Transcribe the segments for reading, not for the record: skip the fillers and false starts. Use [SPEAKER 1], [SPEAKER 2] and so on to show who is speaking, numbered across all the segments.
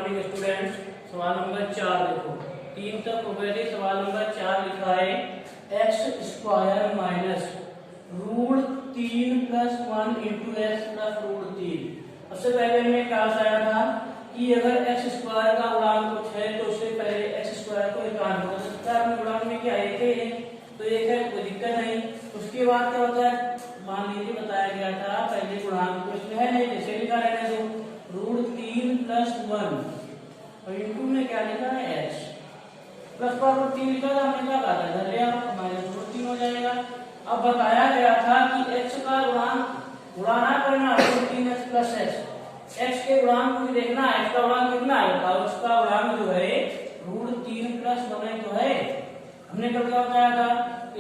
[SPEAKER 1] Morning students. सवाल number 4 देखो, 3 तक हो गए थे। सवाल नंबर 4 लिखा है x² minus root 3 plus 1 into x plus root 3। सबसे पहले हमने क्या बताया था कि अगर x² का गुणांक कुछ है तो उससे पहले x² को एकांक होता है। सकता है गुणांक में क्या एक है, तो एक है, कोई दिक्कत नहीं। उसके बाद क्या होता है, मान लीजिए बताया गया था पहले गुणांक तो इसमें है नहीं, जैसे लिखा रहने दो रूट 3 प्लस 1 और इंटू में क्या लिखा है x प्लस पर रूट 3 लिखा था, हमने क्या कहा था इधर ले आओ माइनस रूट 3 हो जाएगा। अब बताया गया था कि x का गुणांक गुणा करना रूट 3x प्लस x के गुणांक को देखना है, x का गुणांक कितना है बताओ। उसका गुणांक जो है रूट 3 प्लस 1 तो है। हमने कब क्या बताया था,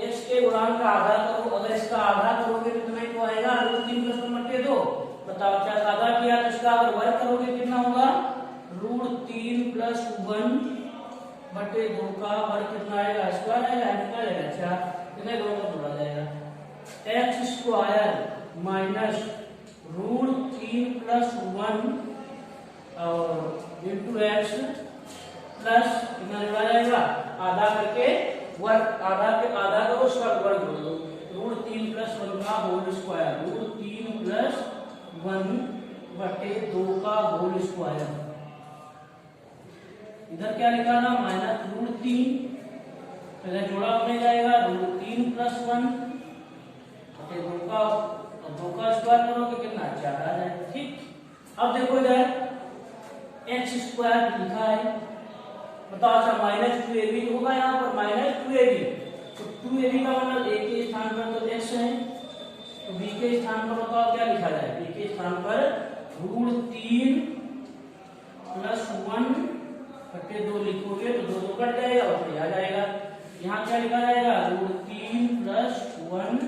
[SPEAKER 1] x के गुणांक का आधा करो, अगर इसका आधा करोगे तो कितना ही तो आएगा रूट 3 प्लस 1 बटे 2। बताओ क्या आधा किया तो इसका अगर वर्ग करोगे कितना होगा रूट 3 प्लस 1 बटे 2 का वर्ग कितना आएगा, स्क्वायर आएगा, कितना आएगा अच्छा कितने दो का जोड़ा जाएगा x² माइनस रूट 3 प्लस 1 और इंटू एक्स प्लस कितना जोड़ा जाएगा आधा करके वर्ग, आधा के आधा करो उसका वर्ग जोड़ दो रूट 3 प्लस 1 का होल स्क्वायर, रूट 3 प्लस 1 बटे 2 का होल स्क्वायर। इधर क्या लिखा ना माइनस रूट 3, पहले जोड़ा बन जाएगा रूट 3 प्लस 1 बटे 2 का, और 2 का स्क्वायर करोगे कितना 4 आ जाएगा। ठीक, अब देखो इधर x² लिखा है, बताओ अच्छा माइनस 2ab होगा यहाँ पर माइनस 2ab, तो 2ab का मतलब a के स्थान पर तो x है, तो b के स्थान पर बताओ क्या लिखा जाए, b के स्थान पर रूट 3 प्लस 1 बटे 2 लिखोगे तो 2 कट जाएगा और 3 आ जाएगा। यहाँ क्या लिखा जाएगा रूट 3 प्लस 1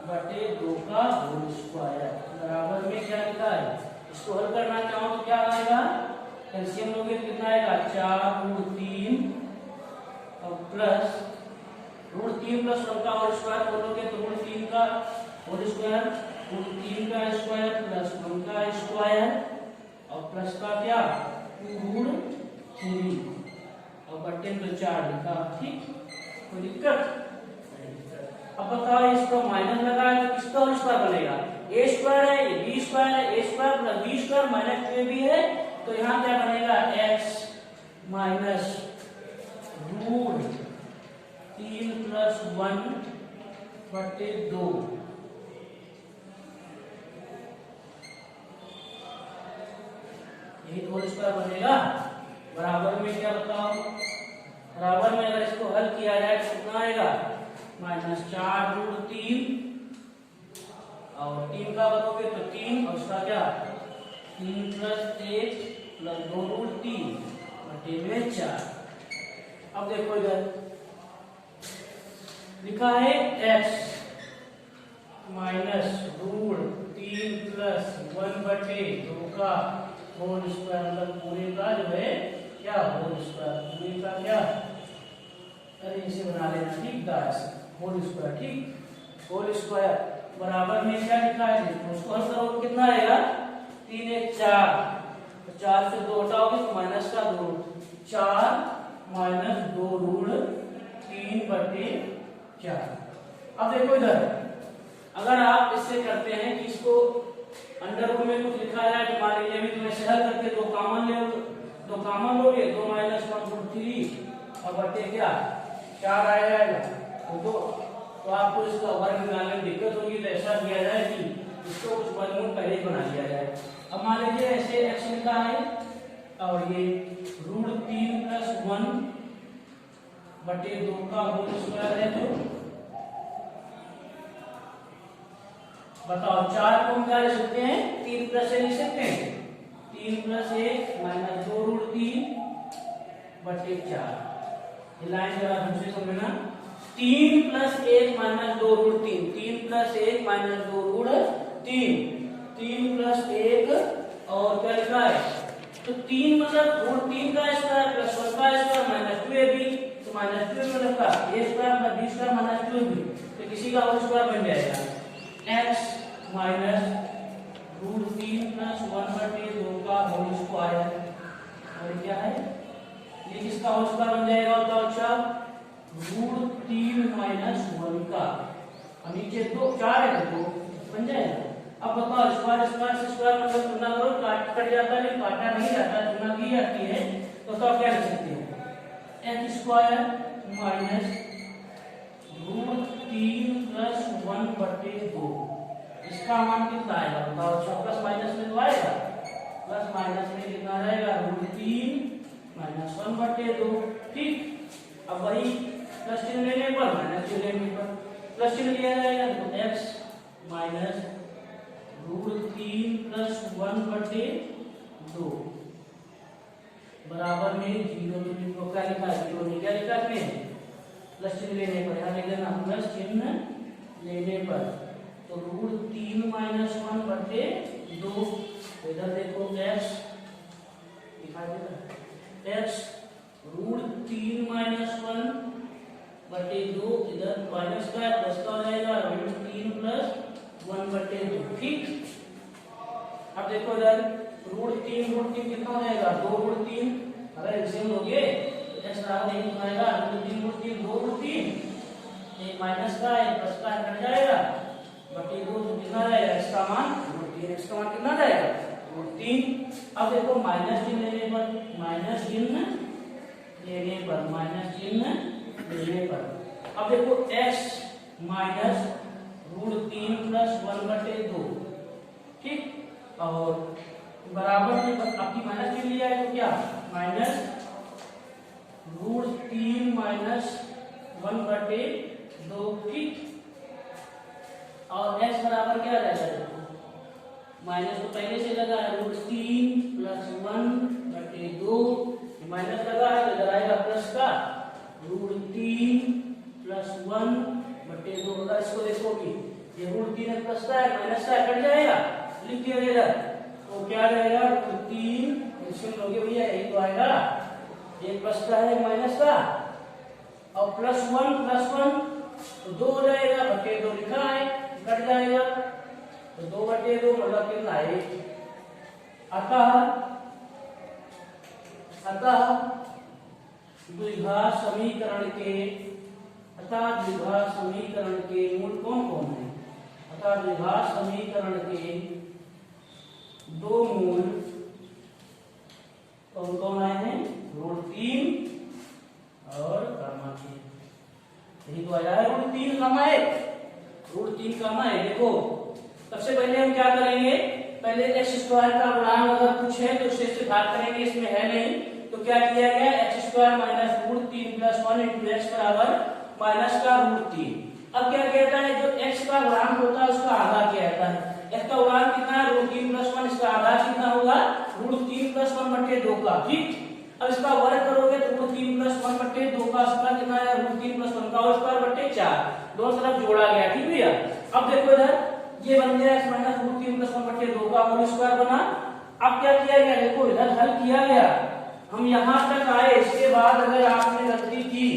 [SPEAKER 1] बटे 2 का होल स्क्वायर बराबर में क्या लिखा है। इसको हल करना चाहो तो क्या आएगा, एलसीएम लोगे कितना आएगा 4 रूट 3 और प्लस रूट 3 प्लस 1 का होल स्क्वायर बोलोगे तो रूट 3 का होल स्क्वायर, रूट 3 का स्क्वायर प्लस 1 का स्क्वायर और प्लस का क्या रूट 3 और बटे में 4 लिखा। ठीक, कोई दिक्कत। अब बताओ इसको माइनस लगाए तो किसका होल स्क्वायर बनेगा, a² है ये b² है, a² plus b² minus 2ab है, तो यहाँ क्या बनेगा x माइनस रूट 3 प्लस 1 बटे 2 यही होल स्क्वायर बनेगा। बराबर में क्या बताओ, बराबर में अगर इसको हल किया जाए तो कितना आएगा माइनस 4 रूट 3 और 3 का करोगे तो 3 और उसका क्या 3 प्लस 1 प्लस 2 रूट 3 बटे में 4। अब देखो इधर लिखा है x माइनस रूट 3 प्लस 1 बटे 2 का होल स्क्वायर, मतलब पूरे का जो है क्या होल स्क्वायर, पूरे का क्या, अरे इसे बना लेना ठीक गाइस होल स्क्वायर। ठीक, होल स्क्वायर बराबर में क्या लिखा है देखो, उसको हल करो कितना आएगा 3 1 4, 4 से 2 हटाओगे तो माइनस का 2, 4 माइनस 2 रूट 3 बटे 4। अब देखो इधर अगर आप इससे करते हैं कि इसको अंडर रूट में कुछ लिखा जाए तो मान लीजिए अभी तुम्हें सहल करके 2 कॉमन ले, 2 कॉमन लोगे 2 माइनस 1 रूट 3 और बटे क्या 4 आ जाएगा, तो आपको इसका वर्ग निकालने में दिक्कत होगी, तो ऐसा किया जाए कि इसको कुछ वर्गमूल पहले ही बना लिया जाए। अब मान लीजिए ऐसे x लिखा है और ये रूट 3 प्लस 1 बटे 2 का होल स्क्वायर है, तो बताओ 4 को हम क्या लिख सकते हैं 3 प्लस 1 लिख सकते हैं, 3 प्लस 1 माइनस 2 रूट 3 बटे 4। ये लाइन जरा दूसरे समझना, 3 plus 1 minus 2 root 3, 3 plus 1 minus 2 root 3, 3 plus 1 और क्या लिखा है, तो 3 मतलब रूट 3 का स्क्वायर प्लस 1 का स्क्वायर माइनस 2ab, तो माइनस 2 मतलब का a² plus b² minus 2ab, तो किसी का होल स्क्वायर बन जाएगा x माइनस रूट 3 प्लस 1 बटे 2 का होल स्क्वायर क्या है, ये किसका होल स्क्वायर बन जाएगा बताओ अच्छा, √3 - 1 का, और नीचे 2 4 है तो 2 बन जाएगा। अब बताओ स्क्वायर स्क्वायर से स्क्वायर मतलब तुलना करो, काट कट जाता है लेकिन काटा नहीं जाता, तुलना की जाती है, तो बताओ क्या लिख सकते हो, x स्क्वायर माइनस √3 + 1/2, इसका मान कितना आएगा बताओ अच्छा, प्लस माइनस में तो आएगा, प्लस माइनस में कितना रहेगा, √3 - 1/2, ठीक। अब वही प्लस चिन्ह लेने पर माइनस चिन्ह लेने पर प्लस चिन्ह लिया जाएगा, तो x माइनस √3 + 1/2 बराबर में 0, तो क्या लिखा है, 0 ने क्या लिखा है, प्लस चिन्ह लेने पर, यहाँ लिख देना प्लस चिन्ह लेने पर, तो √3 - 1/2, इधर देखो x दिखाई दे रहा है, x √3 - 1/2, इधर माइनस का प्लस का हो जाएगा √3 + 1/2, ठीक। अब देखो इधर √3 कितना हो जाएगा, 2√3, अगर एलसीएम लोगे तो x बराबर नहीं आएगा, √3 2√3, एक माइनस का एक प्लस का कट जाएगा, बटे 2, तो कितना जाएगा, x का मान √3, x का मान कितना जाएगा √3। अब देखो माइनस चिन्ह लेने पर, माइनस चिन्ह लेने पर, अब देखो x माइनस √3 + 1/2, ठीक, और बराबर में आपकी माइनस चिन्ह लिया है तो क्या, माइनस √3 - 1/2, ठीक, और x बराबर क्या आ जाएगा, माइनस तो पहले से लगा है, √3 + 1/2, माइनस लगा है तो इधर आएगा प्लस का, √3 + 1/2, अगर इसको देखोगे ये √3 प्लस का है माइनस का कट जाएगा, लिख दिया इधर, तो क्या रहेगा, √3 इसमें लोगे भैया यही तो आएगा, एक प्लस का है माइनस का, और +1 तो 2 हो जाएगा, बटे 2 लिखा है, कट जाएगा, तो 2/2 मतलब कितना है, अतः द्विघात समीकरण के मूल कौन कौन है, अतः द्विघात समीकरण के 2 मूल कौन कौन आए हैं, √3 और गामा के, यही तो आया है, √3 गामा 1, √3 गामा 1। देखो सबसे पहले हम क्या करेंगे, पहले x स्क्वायर का गुणांक अगर कुछ है तो उसे से भाग करेंगे, इसमें है नहीं तो क्या किया गया, x² माइनस √3 + 1 × x बराबर माइनस का √3। अब क्या कहता है, जो x का गुणांक होता है उसका आधा क्या आता है, x का गुणांक कितना है, √3 + 1, इसका आधा कितना होगा, √3 + 1/2 का, ठीक। अब इसका वर्ग करोगे तो √3 + 1/2 का स्क्वायर कितना है, √3 + 1 का होल स्क्वायर बटे 4, दोनों तरफ जोड़ा गया, ठीक भैया। अब देखो इधर ये बन गया x माइनस √3 + 1/2 का होल स्क्वायर बना। अब क्या किया गया, देखो इधर हल किया गया, हम यहाँ तक आए, इसके बाद अगर आपने गलती की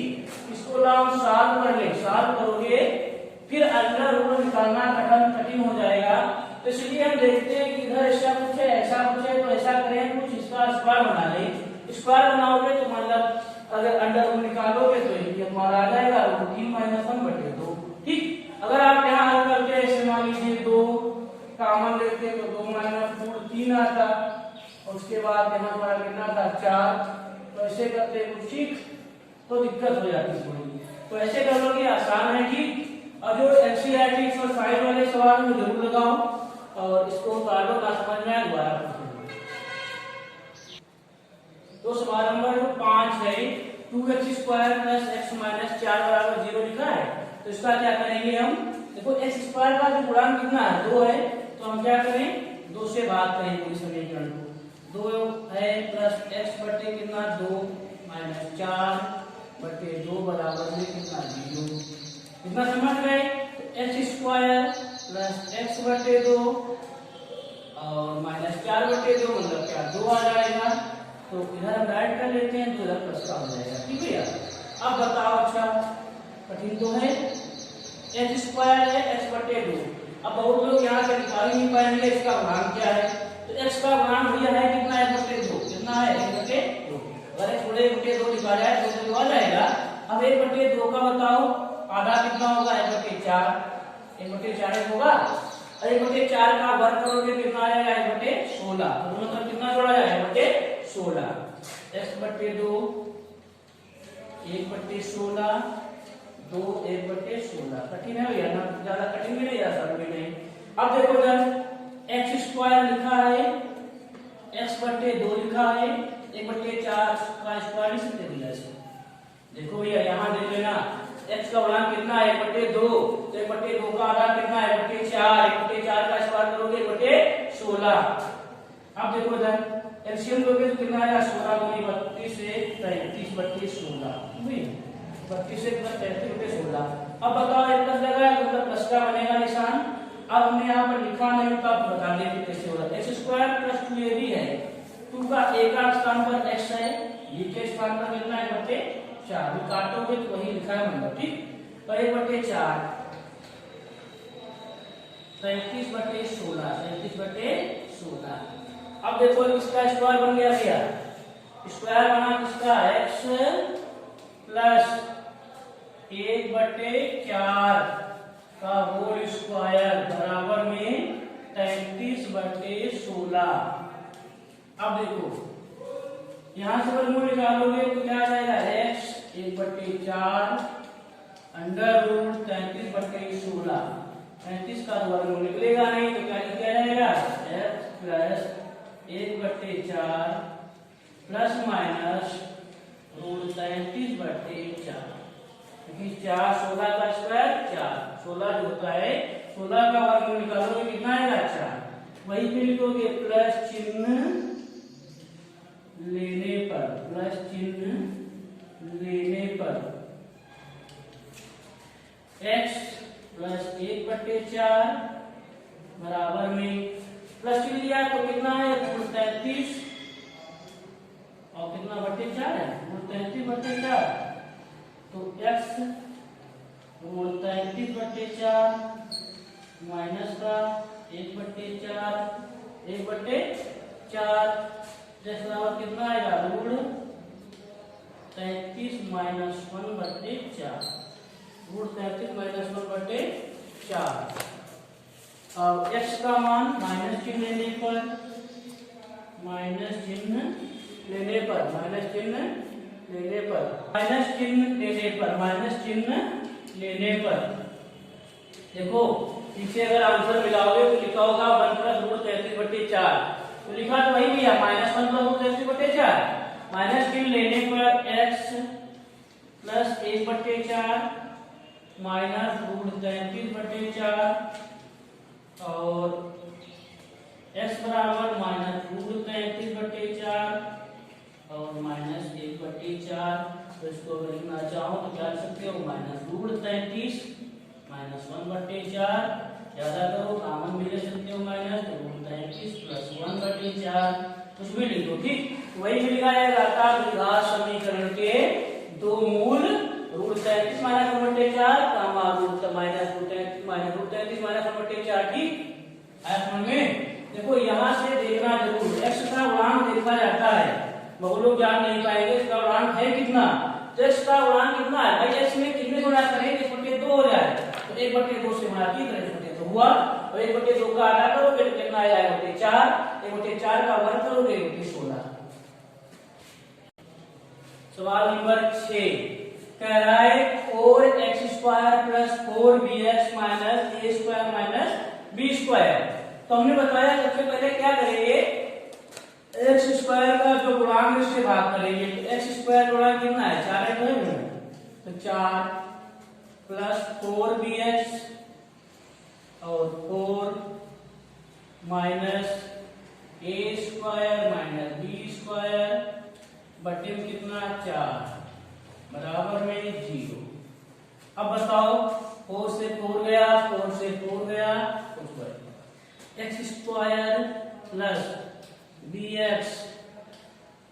[SPEAKER 1] इसको हम सॉल्व कर ले, सॉल्व करोगे फिर अंडर रूट निकालना कठिन हो जाएगा, तो इसलिए हम देखते हैं कि इधर ऐसा कुछ है ऐसा कुछ है, तो ऐसा करें कुछ इसका स्क्वायर बना ले, स्क्वायर बनाओगे तो मतलब अगर अंडर रूट निकालोगे तो ये हमारा आ जाएगा √3 - 1/2, ठीक। अगर आप यहाँ हल करते हैं, ऐसे मान लीजिए 2 कॉमन लेते हैं तो 2 - √3 आता, और उसके बाद यहाँ हमारा कितना था 4, तो ऐसे करते कुछ, ठीक, तो दिक्कत हो जाती है थोड़ी, तो ऐसे कर लोगे आसान है, ठीक। और जो एनसीईआरटी 105 वाले सवाल में जरूर लगाओ, और इसको काटो ना समझ में आए दोबारा पूछो। तो सवाल नंबर 5 है, 2x² + x - 4 = 0 लिखा है, तो इसका क्या करेंगे हम, देखो x² का जो गुणांक कितना है 2 है, तो हम क्या करें 2 से भाग करेंगे इस समीकरण को, 2 है प्लस x बटे कितना 2 - 4/2 बराबर में कितना 0, कितना समझ गए, x² + x/2 और -4/2 मतलब क्या 2 आ जाएगा, तो इधर हम ऐड कर लेते हैं तो इधर प्लस का हो जाएगा, ठीक है। अब बताओ, अच्छा कठिन तो है, x² है x/2, अब बहुत लोग यहाँ से निकाल नहीं पाएंगे इसका गुणांक क्या है, तो x का गुणांक भैया है कितना 1/2, कितना कितना है 1/2। अगर थोड़े 1/2 लिखा जाए तो जो आ जाएगा। अब 1/2 का बताओ आधा कितना होगा 1/4। 1/4 होगा। 1/4 का वर्ग करोगे कितना आएगा 1/16। तो मतलब कितना जोड़ा जाएगा 1/16। x/2 1/16 2 1/16। कठिन है भैया ना, ज्यादा कठिन भी नहीं है, आसान भी नहीं। अब देखो इधर x² लिखा है, x/2 लिखा है, 1/4 का स्क्वायर इसे दे दिया इसको। देखो भैया यहाँ देख लेना x का गुणांक कितना है 1/2, तो 1/2 का आधा कितना है 1/4। 1/4 का स्क्वायर करोगे 1/16। अब देखो इधर एलसीएम लोगे तो कितना आएगा 16 दूनी 32 से 33 32 16। 32 से प्लस 33 बटे 16। अब बताओ एक प्लस लगा है तो मतलब प्लस का बनेगा निशान। अब हमने यहाँ पर लिखा नहीं तो आप बता देंगे कैसे होगा। x² प्लस 2ab है, 2 का a का स्थान पर x है, b के स्थान पर कितना है 1/4। काटोगे तो वही लिखा है मतलब, ठीक। तो 1/4 33/16 33/16। अब देखो इसका स्क्वायर बन गया भैया। स्क्वायर बना किसका x प्लस 1/4 का होल स्क्वायर बराबर में 33/16। अब देखो यहां से वर्गमूल निकालोगे तो क्या आ जाएगा x 1/4 अंडर रूट 33/16। 33 का वर्गमूल निकलेगा नहीं तो क्या लिखा जाएगा x plus 1/4 plus minus root 33/4। क्योंकि 4 16 का स्क्वायर 4 16 जो होता है 16 का वर्गमूल निकालोगे कितना आएगा 4। वही पे लिखोगे प्लस चिन्ह लेने पर, प्लस चिन्ह लेने पर x प्लस 1/4 बराबर में प्लस चिन्ह लिया तो कितना है 33 और कितना 4 है 33/4। तो x 33/4 माइनस का 1/4 1/4 बराबर कितना आएगा रूट 33 माइनस 1/4। Root 33 minus 1/4। अब x का मान माइनस चिन्ह लेने पर, माइनस चिन्ह लेने पर, माइनस चिन्ह लेने पर, माइनस चिन्ह लेने पर, माइनस चिन्ह लेने पर देखो पीछे अगर आंसर मिलाओगे तो लिखा होगा 1 प्लस रूट 33/4। तो लिखा तो वही भी है माइनस 1 प्लस रूट 33/4। माइनस चिन्ह लेने पर x प्लस 1/4 माइनस रूट 33/4 और x बराबर माइनस रूट 33/4 और माइनस 1/4। तो इसको लिखना चाहो तो क्या लिख सकते हो माइनस रूट 33 माइनस 1/4। ज्यादा करो कॉमन भी ले सकते हो माइनस रूट 33 प्लस 1/4 कुछ भी लिखो, ठीक। वही लिखा जाएगा था द्विघात समीकरण के दो मूल root 33 minus 1/4 comma root minus root 33 minus root 33 minus 1/4, ठीक। आया समझ में। देखो यहाँ से देखना जरूर x का गुणांक देखा जाता है, बहुत लोग जान नहीं पाएंगे इसका गुणांक है कितना। तो x का गुणांक कितना है भाई, x में कितने गुणा करेंगे 1/2 हो जाए तो 1/2 से गुणा की करें 1/2 हुआ और 1/2 का आधा करोगे तो कितना आएगा 1/4। 1/4 का वर्ग करोगे 1/16। सवाल नंबर 6 कह रहा है 4x² plus 4bx minus a² minus b²। तो हमने बताया सबसे पहले क्या करेंगे x² का जो गुणांक इससे भाग करेंगे। तो x² गुणांक कितना है 4 है तो 4 प्लस 4bx और 4 माइनस a² माइनस b² बटे में कितना 4 बराबर में 0। अब बताओ 4 से 4 गया, 4 से 4 गया, x² प्लस bx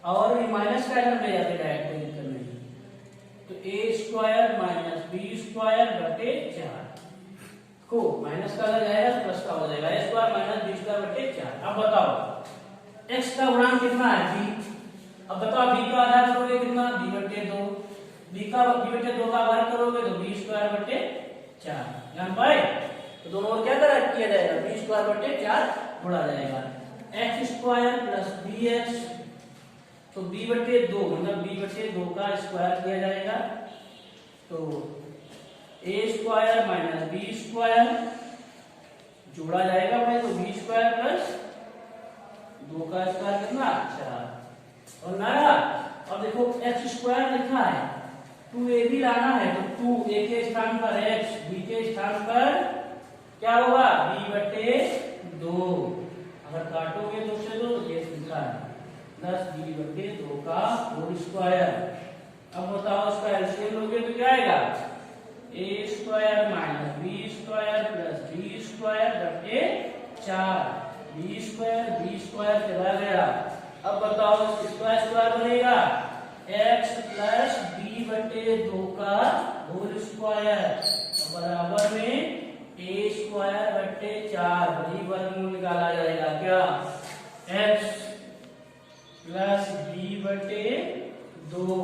[SPEAKER 1] और माइनस का टर्म ले जाते डायरेक्ट करने तो a² माइनस b² बटे 4 को माइनस का आ जाएगा तो प्लस का हो जाएगा a² माइनस b² बटे 4। अब बताओ x का गुणांक कितना है b, अब बताओ बी का आधा करोगे कितना, बी बटे 2, बी बटे 2 का वर्ग करोगे तो बी स्क्वायर बटे 4, जान पाए। तो दोनों ओर क्या किया जाएगा, बी स्क्वायर बटे 4 जोड़ा जाएगा, x square plus b x, तो बी बटे 2 मतलब बी बटे 2 का स्क्वायर किया जाएगा, तो ए स्क्वायर माइनस बी स्क्वायर जोड़ा जाएगा भाई, तो बी स्क्वायर प्लस 2 का स्क्वायर कितना 4, और ना अब देखो एक्स स्क्वायर लिखा है, 2ab लाना है तो 2a के स्थान पर x, b के स्थान पर क्या होगा b बटे 2, अगर काटोगे 2 से 2 तो ये लिखा है प्लस b बटे 2 का होल स्क्वायर। अब बताओ इसका एलसीएम लोगे तो क्या आएगा, a square minus b square plus b square बटे 4, b स्क्वायर चला गया। अब बताओ इसका स्क्वायर बनेगा x प्लस b बटे 2 का होल स्क्वायर बराबर में a स्क्वायर बटे 4, वही वर्गमूल निकाला जाएगा क्या, x प्लस b बटे 2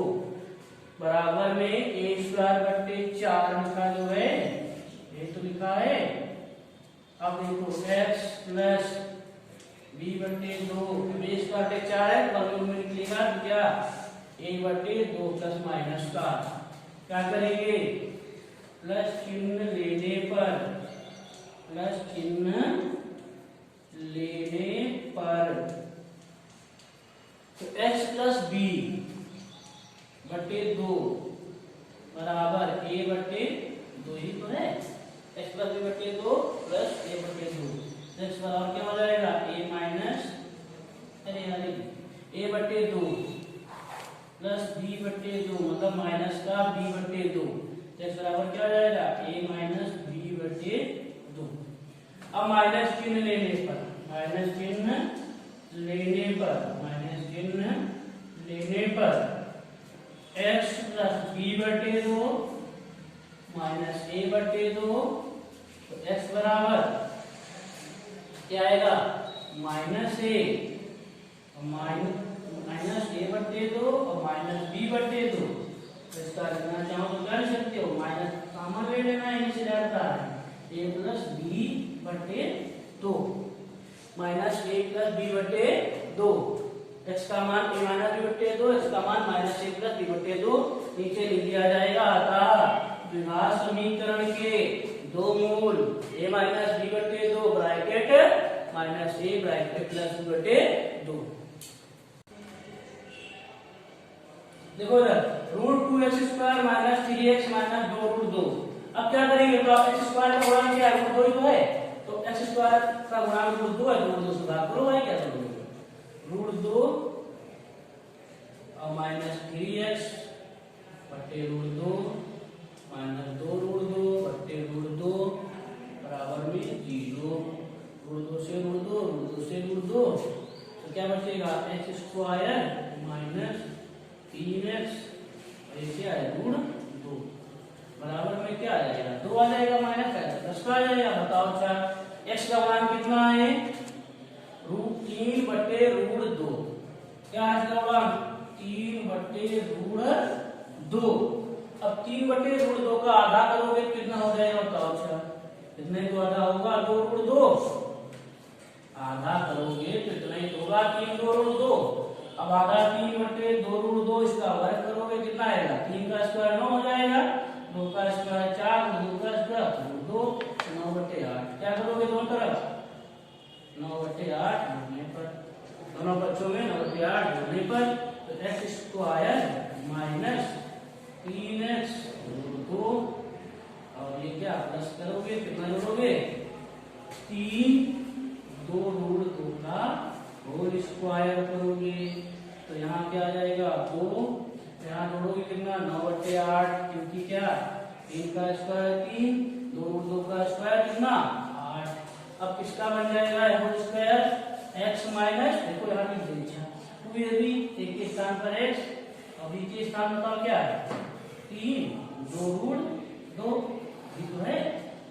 [SPEAKER 1] बराबर में a स्क्वायर बटे 4 लिखा जो है ये तो लिखा है। अब देखो x प्लस b बटे 2, b स्क्वायर बटे 4 है, वर्गमूल में निकलेगा तो क्या a बटे 2 प्लस माइनस का क्या करेंगे, प्लस चिन्ह लेने पर तो x प्लस b बटे 2 बराबर a बटे 2 ही तो है, x प्लस b बटे 2 प्लस a बटे 2, x बराबर क्या हो जाएगा a माइनस a बटे 2 प्लस b बटे 2 मतलब माइनस का b बटे 2, x बराबर क्या हो जाएगा a माइनस b बटे 2। अब माइनस चिन्ह लेने पर x प्लस b बटे 2 माइनस a बटे 2, तो x बराबर क्या आएगा माइनस a बटे 2 और माइनस b बटे 2, तो इसका लिखना चाहो तो कर सकते हो, माइनस कॉमन ले लेना है, इसे रहता है a प्लस b बटे 2 माइनस a प्लस b बटे 2, x का मान a माइनस b बटे 2, x का मान माइनस a प्लस b बटे 2 नीचे लिख दिया जाएगा। अतः द्विघात समीकरण के दो मूल a माइनस b बटे 2 bracket minus a bracket plus b बटे 2। देखो √2x square minus 3x minus 2 √2, अब क्या करेंगे तो आप x स्क्वायर का गुणा क्या √2 ही तो है, तो x स्क्वायर का गुणा √2 है, √2 से भाग करो भाई, क्या करोगे √2 और माइनस 3x बटे √2 माइनस 2 √2 बटे √2 बराबर में 0, √2 से √2 से √2, तो क्या बचेगा x स्क्वायर माइनस 3x ऐसे आया √2 बराबर में क्या आ जाएगा 2 आ जाएगा, माइनस 10 का आ जाएगा। बताओ अच्छा x का मान कितना है √3 बटे √2, क्या है इसका मान 3 बटे √2, अब 3 बटे √2 का आधा करोगे तो कितना हो जाएगा बताओ अच्छा, कितने तो आधा होगा 2 √2, आधा करोगे तो कितना ही होगा 3 2 √2, अब आधा 3 बटे 2 √2 इसका वर्ग करोगे कितना आएगा, 3 का स्क्वायर 9 हो जाएगा, 2 का स्क्वायर 4, 2 का स्क्वायर 2, 9 बटे 8, क्या करोगे दोनों तरफ 9 बटे 8 जोड़ने पर, दोनों बच्चों में 9 बटे 8 जोड़ने पर तो x स्क्वायर माइनस 3x √2 और ये क्या प्लस करोगे कितना जोड़ोगे 3 2 √2 का होल स्क्वायर करोगे तो यहाँ क्या आ जाएगा 2, यहाँ जोड़ोगे कितना 9 बटे 8, क्योंकि क्या 3 का स्क्वायर 3, 2 √2 का स्क्वायर कितना 8। अब किसका बन जाएगा होल स्क्वायर x माइनस, देखो यहाँ लिख दीजिए 2ab, एक के स्थान पर x और b के स्थान बताओ क्या है 3 2 √2 भी तो है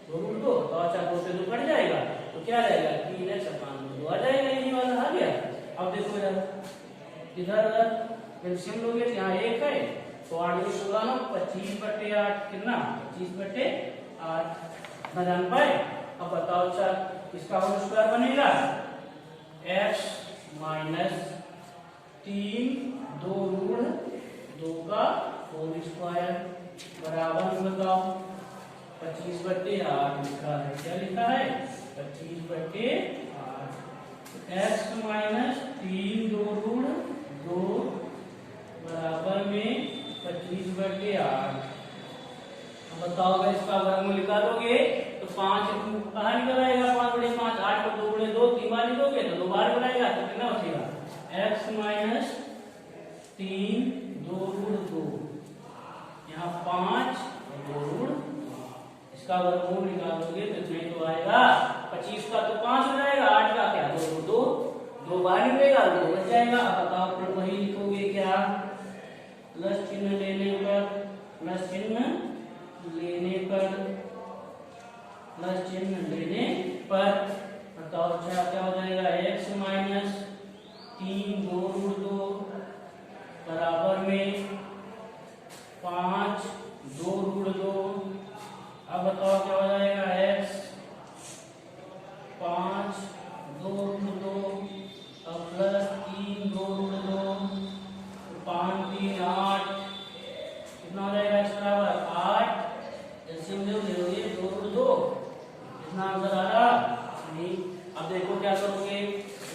[SPEAKER 1] 2 √2, तो अच्छा 2 से 2 कट जाएगा तो क्या रहेगा 3x/2 आ जाएगा, यही वाला आ गया। अब देखो इधर एलसीएम लोगे तो यहाँ 1 है तो 8 को 16 नो 25/8 कितना 25/8 ना जान पाए। अब बताओ अच्छा इसका होल स्क्वायर बनेगा x माइनस 3 2 ऋण 2 का होल स्क्वायर बराबर बताओ 25/8 लिखा है। क्या लिखा है 25/8 x माइनस 3 2 ऋण 2 बराबर में 25/8। बताओ अगर इसका वर्गमूल निकालोगे तो 5 कहाँ निकल आएगा 5/5 8 को 2 गुणे 2 3 बार लिखोगे तो 2 बार बनाएगा तो कितना बचेगा x माइनस 3 2 ऋण 2 यहाँ 5 2 ऋण इसका वर्गमूल निकालोगे तो इसमें तो आएगा 25 का तो 5 हो जाएगा 8 का क्या 2 बार निकलेगा 2 बच जाएगा। अब बताओ फिर वही लिखोगे क्या प्लस चिन्ह लेने पर प्लस चिन्ह लेने पर बताओ अच्छा क्या हो जाएगा x माइनस 3 2 ऋण 2 बराबर में 5 2 ऋण 2। अब बताओ क्या हो जाएगा x 5 2 ऋण 2 और प्लस 3 2 ऋण 2 5 3 8 कितना हो जाएगा x बराबर 8 एलसीएम लोगे 2 ऋण 2 कितना आंसर आ रहा नहीं। अब देखो क्या करोगे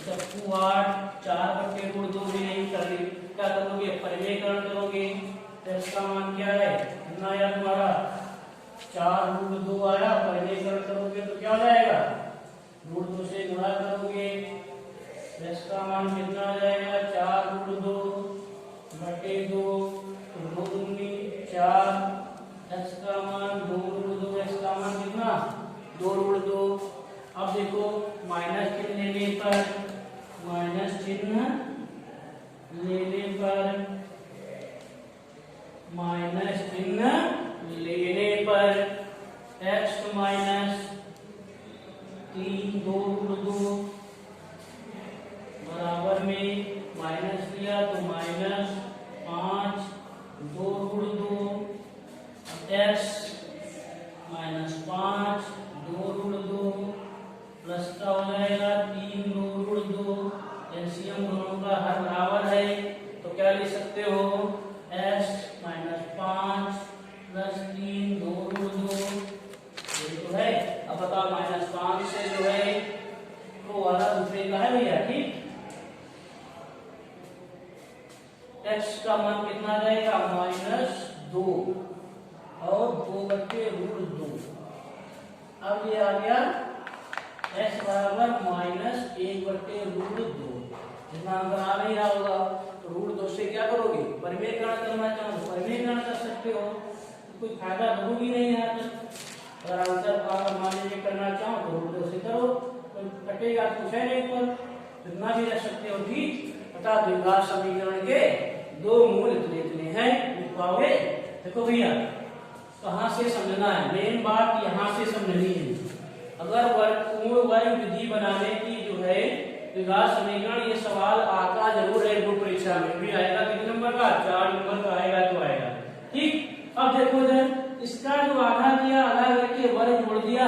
[SPEAKER 1] जब 8 4/2 भी नहीं कर ली क्या करोगे परिमेयकरण करोगे तो इसका मान क्या है कितना आया तुम्हारा 4√2 आया। परिमेयकरण करोगे तो क्या हो जाएगा √2 से गुणा करोगे तो इसका मान कितना आ जाएगा 4√2/2 2 दूनी 4 x का मान 2√2 x का मान कितना 2√2। अब देखो माइनस चिन्ह लेने पर x माइनस 3 2√2 बराबर में माइनस लिया तो माइनस 5 2√2 x माइनस 5 2√2 प्लस का हो जाएगा 3 2√2। एलसीएम दोनों का हर बराबर है तो क्या लिख सकते हो x माइनस 5 प्लस 3 2√2 ये तो है। अब बताओ माइनस 5 से जो है तो वाला दूसरे का है भैया ठीक x का मान कितना आ जाएगा -2 और 2/√2। अब ये आ गया x बराबर -1/√2 जितना आंसर आ नहीं रहा होगा तो √2 से क्या करोगे परिमेयकरण करना चाहो तो परिमेयकरण कर सकते हो तो कोई फायदा होगी नहीं यहाँ तक। अगर आंसर मान लीजिए करना चाहो तो √2 से करो तो कटेगा कुछ है नहीं पर जितना भी रख सकते हो ठीक। बता द्विघात समीकरण के दो मूल इतने हैं लिख पाओगे। देखो भैया कहाँ से समझना है मेन बात यहाँ से समझनी है। अगर पूर्ण वर्ग विधि बनाने की जो है द्विघात समीकरण ये सवाल आता जरूर है बोर्ड परीक्षा में भी आएगा कितने नंबर का 4 नंबर का आएगा तो आएगा ठीक। अब देखो इधर इसका जो आधा किया आधा करके वर्ग जोड़ दिया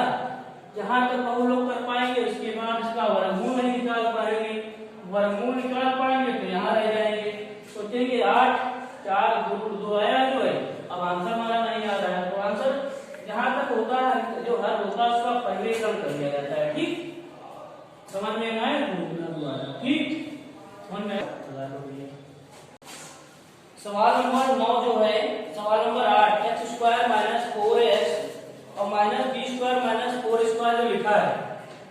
[SPEAKER 1] जहां तक हम लोग कर पाएंगे उसके बाद इसका वर्गमूल नहीं निकाल पाएंगे। वर्गमूल निकाल पाएंगे तो यहाँ रह जाएंगे सोचेंगे 8 4√2 आया जो है अब आंसर हमारा नहीं आ रहा है तो आंसर जहां तक होता है जो हर होता है उसका परिमेयकरण कर दिया जाता है ठीक। समझ में आए ठीक समझ में सवाल नंबर 9 जो है सवाल नंबर 8 x² - 4x और -b² - 4² जो लिखा है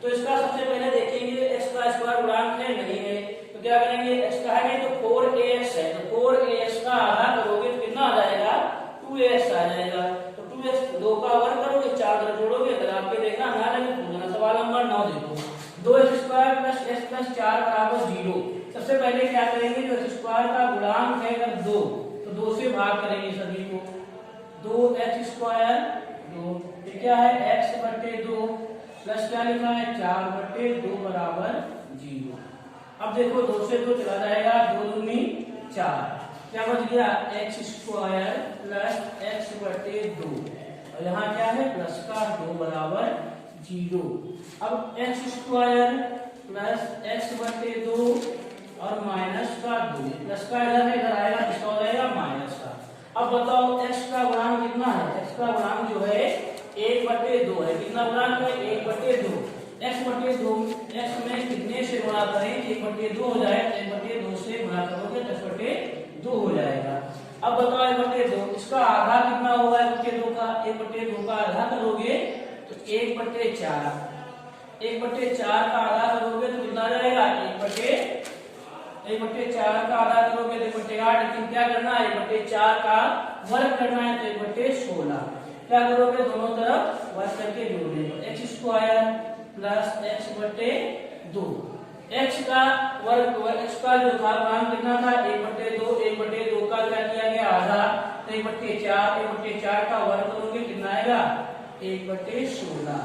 [SPEAKER 1] तो इसका सबसे पहले देखेंगे x का स्क्वायर गुणांक है नहीं है तो क्या करेंगे x का है नहीं तो 4ax है तो 4ax का आधा करोगे तो कितना आ जाएगा 2ax आ जाएगा तो 2x 2 का वर्ग करोगे 4 इधर जोड़ोगे लगा के देखना ना लगे पूछना। सवाल नंबर 9 देखो 2x² + x + 4 = 0। सबसे पहले क्या करेंगे जो x² का गुणांक है अगर 2 तो 2 से भाग करेंगे सभी को 2x² 2 ये क्या है x/2 प्लस क्या लिखा है 4/2 बराबर 0। अब देखो 2 से 2 चला जाएगा 2 दूनी 4 क्या बच गया एक्स स्क्वायर प्लस एक्स बटे 2 और यहाँ क्या है प्लस का 2 बराबर 0। अब एक्स स्क्वायर प्लस एक्स बटे 2 और माइनस का 2, प्लस का इधर आएगा, इसका हो जाएगा माइनस का। अब बताओ एक्स का गुणांक कितना है, एक्स का गुणांक जो है 1/2 है। कितना गुणांक है 1/2। एक्स बटे 2, एक्स में कितने से गुणा करें 1/2 हो जाए, 1/2 से गुणा करोगे 10/2 हो जाएगा। अब बताओ 1/2 इसका आधा कितना होगा 1/2 का, 1/2 का आधा करोगे तो 1/4, 1/4 का आधा करोगे तो कितना जाएगा 1/4 का आधा करोगे तो 1/8, लेकिन क्या करना है 1/4 का वर्ग करना है तो 1/16। क्या करोगे दोनों तरफ वर्ग करके जोड़ देंगे, एक्स स्क्वायर प्लस एक्स बटे 2, एक्स का वर्ग, एक्स का जो था मान कितना था 1/2, 1/2 का क्या किया गया आधा तो 1/4, 1/4 का वर्ग करोगे कितना आएगा 1/16,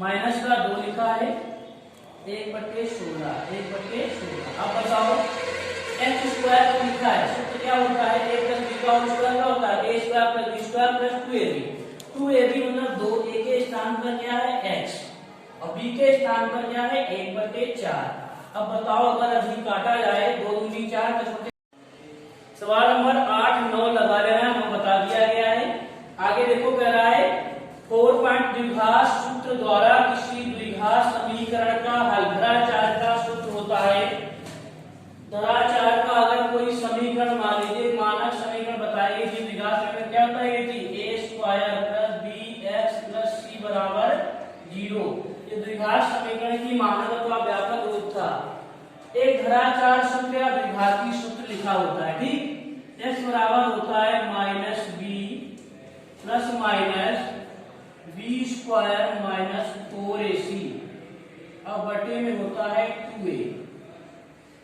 [SPEAKER 1] माइनस का 2 लिखा है 1/16, 1/16। अब बताओ एक्स स्क्वायर को लिखा है, सूत्र क्या होता है a प्लस b का होल स्क्वायर क्या होता है a square plus b square plus 2ab, 2ab मतलब 2, a के स्थान पर क्या है x और b के स्थान पर क्या है 1/4। अब बताओ अगर अभी काटा जाए 2 दूनी 4 तो सवाल नंबर 8 9 लगा लेना, वो बता दिया गया है। आगे देखो कह रहा है 4 पॉइंट द्विघात सूत्र द्वारा किसी द्विघात समीकरण का हल। धराचार का सूत्र होता है, धराचार का अगर कोई समीकरण मान लीजिए, मानक समीकरण बताइए कि द्विघात समीकरण क्या होता है कि a square plus bx plus c बराबर 0। ये द्विघात समीकरण की मानक अथवा व्यापक रूप था। एक धराचार सूत्र या द्विघाती सूत्र लिखा होता है, ठीक। x बराबर होता है minus b plus minus b square minus 4ac और बटे में होता है 2a।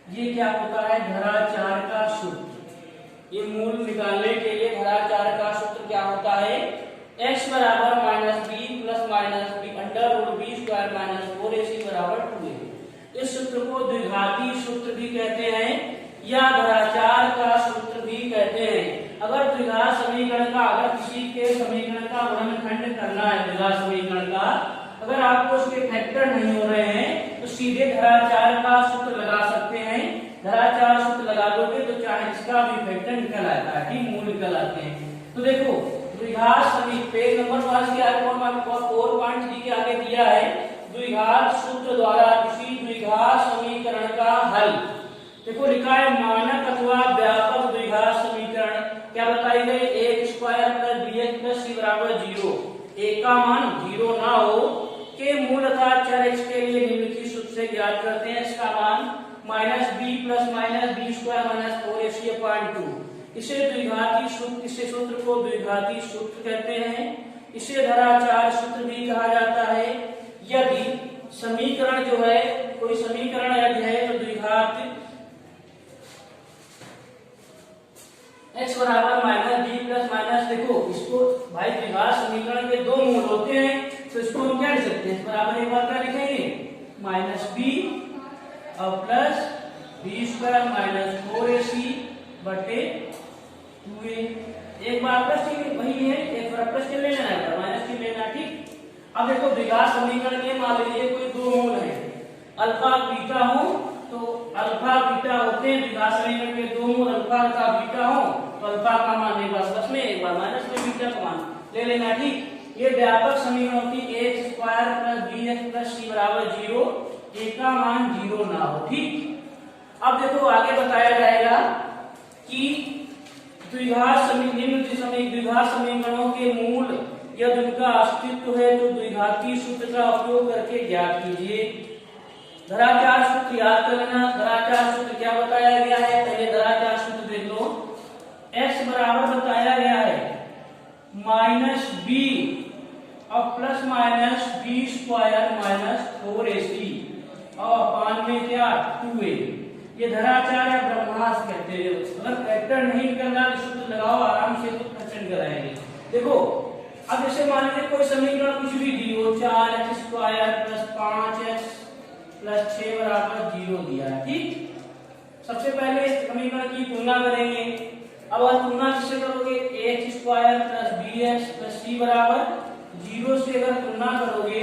[SPEAKER 1] ये क्या होता है धराचार का सूत्र। ये मूल निकालने के लिए धराचार का सूत्र क्या होता है x बराबर minus b plus minus b under root b square minus 4ac बराबर 2a। इस सूत्र को द्विघाती सूत्र भी कहते हैं या धराचार का सूत्र भी कहते हैं। अगर द्विघात समीकरण का, अगर किसी के समीकरण का गुणनखंड करना है, द्विघात समीकरण का अगर आपको उसके फैक्टर नहीं हो रहे हैं तो सीधे धराचार का सूत्र लगा सकते हैं। धराचार सूत्र लगा दोगे तो चाहे इसका भी फैक्टर निकल आता है, ठीक, मूल निकल आते हैं। तो देखो द्विघात समीकरण पेज नंबर 5 के आगे 4.3 के आगे दिया है द्विघात सूत्र द्वारा किसी द्विघात समीकरण का हल। देखो लिखा है मानक अथवा व्यापक द्विघात समीकरण क्या बताई गई a square plus bx plus c बराबर 0, a का मान 0 ना हो के मूल अर्थात चर x के लिए निम्नलिखित सूत्र से ज्ञात करते हैं। इसका मान minus b plus minus b square minus 4ac/2। इसे द्विघाती सूत्र, इसे सूत्र को द्विघाती सूत्र कहते हैं। इसे धराचार सूत्र भी कहा जाता है। यदि समीकरण जो है, कोई समीकरण यदि है तो द्विघात x बराबर माइनस बी प्लस माइनस, देखो इसको भाई द्विघात समीकरण के दो मूल होते हैं तो इसको हम क्या लिख सकते हैं, इस बराबर एक बार क्या लिखेंगे माइनस बी और plus b square minus 4ac बटे 2a। एक बार प्लस चिन्ह वही है, एक बार प्लस चिन्ह लेना है, माइनस चिन्ह लेना, ठीक। अब देखो द्विघात समीकरण में मान लीजिए कोई दो मूल है, अल्फा बीटा हो तो अल्फा बीटा होते हैं द्विघात समीकरण के दो मूल, अल्फा तथा बीटा हो तो अल्फा का मान एक बार प्लस में एक बार माइनस में बीटा का मान ले लेना, ठीक। ये व्यापक समीकरण होती है a square plus bx plus c बराबर 0, a का मान 0 ना हो, ठीक। अब देखो आगे बताया जाएगा कि द्विघात समीकरणों के मूल यदि उनका अस्तित्व है तो द्विघाती सूत्र का उपयोग करके ज्ञात कीजिए। धराचार सूत्र याद कर लेना। धराचार सूत्र क्या बताया गया है, पहले धराचार सूत्र देख लो। x बराबर बताया गया है माइनस बी और plus minus b square minus 4ac और अपान में क्या 2a। ये धराचार या ब्रह्मांड कहते हैं। अगर फैक्टर नहीं निकल रहा तो सूत्र लगाओ, आराम से तो प्रचंड कराएंगे। देखो अब जैसे मान लीजिए कोई समीकरण कुछ भी दी हो, 4x square plus 5x plus 6 बराबर 0 दिया है, ठीक। सबसे पहले इस समीकरण की तुलना करेंगे। अब अगर तुलना किससे करोगे, ax square plus bx plus c बराबर 0 से अगर तुलना करोगे